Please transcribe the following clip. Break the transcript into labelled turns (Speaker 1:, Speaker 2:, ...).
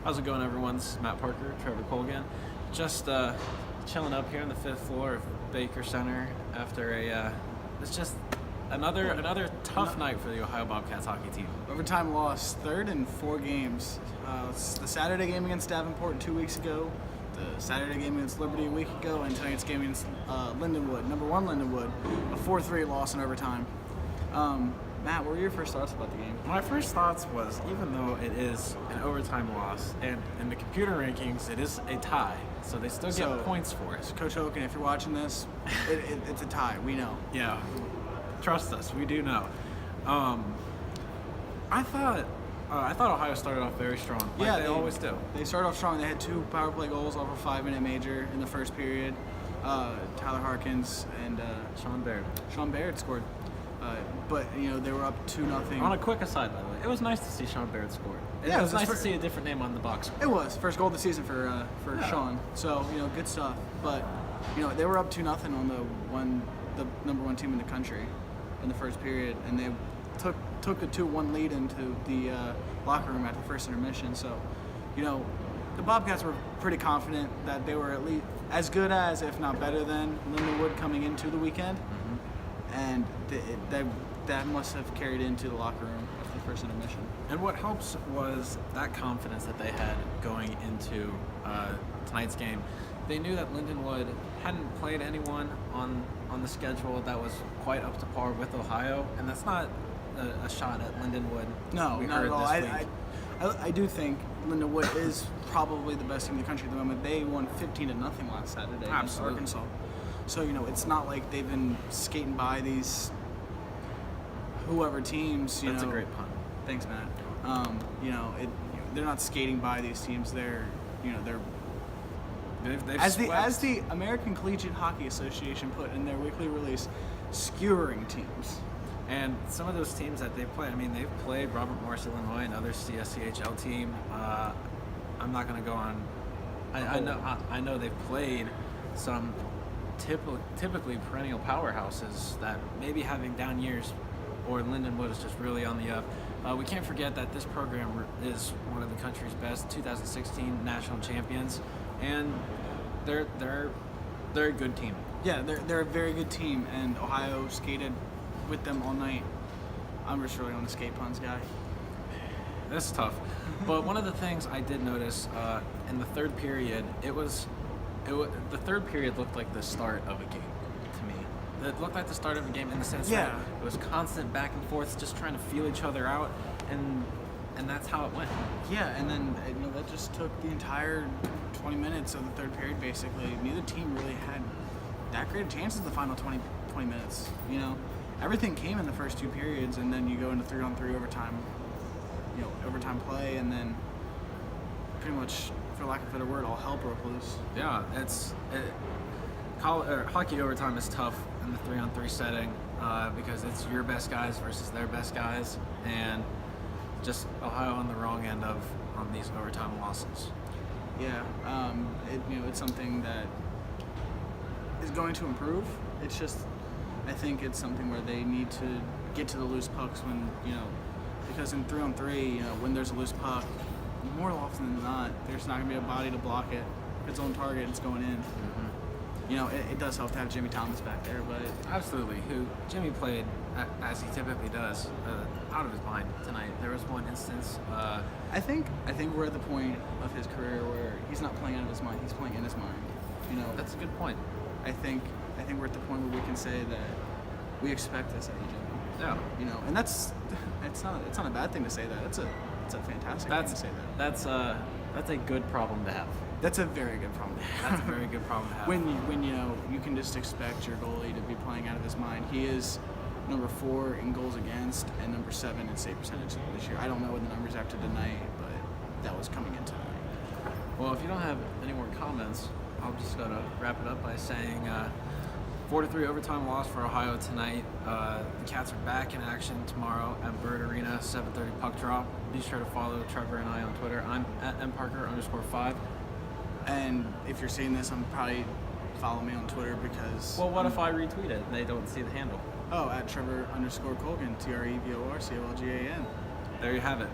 Speaker 1: How's it going, everyone? This is Matt Parker, Trevor Colgan. Just chilling up here on the 5th floor of Baker Center after it's just another tough night for the Ohio Bobcats hockey team.
Speaker 2: Overtime loss, third in 4 games. It's the Saturday game against Davenport 2 weeks ago, the Saturday game against Liberty a week ago, and tonight's game against Lindenwood, number 1 Lindenwood, a 4-3 loss in overtime. Matt, what were your first thoughts about the game?
Speaker 1: My first thoughts was, even though it is an overtime loss, and in the computer rankings it is a tie, so they still get points for it.
Speaker 2: Coach Hogan, if you're watching this, it's a tie. We know.
Speaker 1: Yeah, trust us, we do know. I thought Ohio started off very strong, like they always do.
Speaker 2: They started off strong. They had 2 power play goals off a 5-minute major in the first period. Tyler Harkins and Sean Baird scored. But they were up 2-0.
Speaker 1: On a quick aside, by the way, it was nice to see Sean Baird score. It was nice to see a different name on the box score.
Speaker 2: It was first goal of the season for Sean. So good stuff. But they were up 2-0 on the number 1 team in the country in the first period, and they took the 2-1 lead into the locker room at the first intermission. So the Bobcats were pretty confident that they were at least as good as, if not better than, Lindenwood coming into the weekend. And that must have carried into the locker room after the first intermission.
Speaker 1: And what helps was that confidence that they had going into tonight's game. They knew that Lindenwood hadn't played anyone on the schedule that was quite up to par with Ohio, and that's not a shot at Lindenwood.
Speaker 2: No, not at all. I do think Lindenwood is probably the best team in the country at the moment. They won 15-0 last Saturday against Arkansas. So, it's not like they've been skating by these whoever teams,
Speaker 1: That's a great pun.
Speaker 2: Thanks, Matt. They're not skating by these teams. They're as the American Collegiate Hockey Association put in their weekly release, skewering teams.
Speaker 1: And some of those teams that they've played, they've played Robert Morris, Illinois, another CSCHL team. I'm not going to go on. I know they've played some typically perennial powerhouses that maybe having down years, or Lindenwood is just really on the up. We can't forget that this program is one of the country's best 2016 national champions, and they're a good team.
Speaker 2: Yeah, they're a very good team, and Ohio skated with them all night. I'm just really on the skate puns guy.
Speaker 1: That's tough. But one of the things I did notice in the third period, the third period looked like the start of a game to me. It looked like the start of a game in the sense that it was constant back and forth, just trying to feel each other out, and that's how it went. Yeah, and then that just took the entire 20 minutes of the third period, basically. Neither team really had that great chances the final 20 minutes. Everything came in the first 2 periods, and then you go into 3-on-3 overtime, overtime play, and then pretty much, for lack of a better word, all hell broke loose. Yeah, hockey overtime is tough in the 3-on-3 setting because it's your best guys versus their best guys, and just Ohio on the wrong end on these overtime losses. Yeah, it's something that is going to improve. It's just, I think it's something where they need to get to the loose pucks when because in 3-on-3, when there's a loose puck, more often than not, there's not going to be a body to block it. If it's on target, it's going in. It does help to have Jimmy Thomas back there, but absolutely. Jimmy played as he typically does, out of his mind tonight. There was one instance.
Speaker 2: I think we're at the point of his career where he's not playing out of his mind; he's playing in his mind.
Speaker 1: That's a good point.
Speaker 2: I think we're at the point where we can say that we expect this out of Jimmy.
Speaker 1: Yeah.
Speaker 2: And it's not a bad thing to say that. It's a fantastic thing to say that.
Speaker 1: That's a good problem to have.
Speaker 2: That's a very good problem to have.
Speaker 1: That's a very good problem to have.
Speaker 2: When you can just expect your goalie to be playing out of his mind. He is number 4 in goals against and number 7 in save percentage this year. I don't know what the numbers after tonight, but that was coming in tonight.
Speaker 1: Well, if you don't have any more comments, I'll just go to wrap it up by saying 4-3 overtime loss for Ohio tonight. The Cats are back in action tomorrow at Bird Arena, 7:30 puck drop. Be sure to follow Trevor and I on Twitter. I'm at mparker_5.
Speaker 2: And if you're seeing this, I'm probably follow me on Twitter because...
Speaker 1: Well, what if I retweet it and they don't see the handle?
Speaker 2: Oh, at Trevor_Colgan, TREVORCOLGAN. There you have it.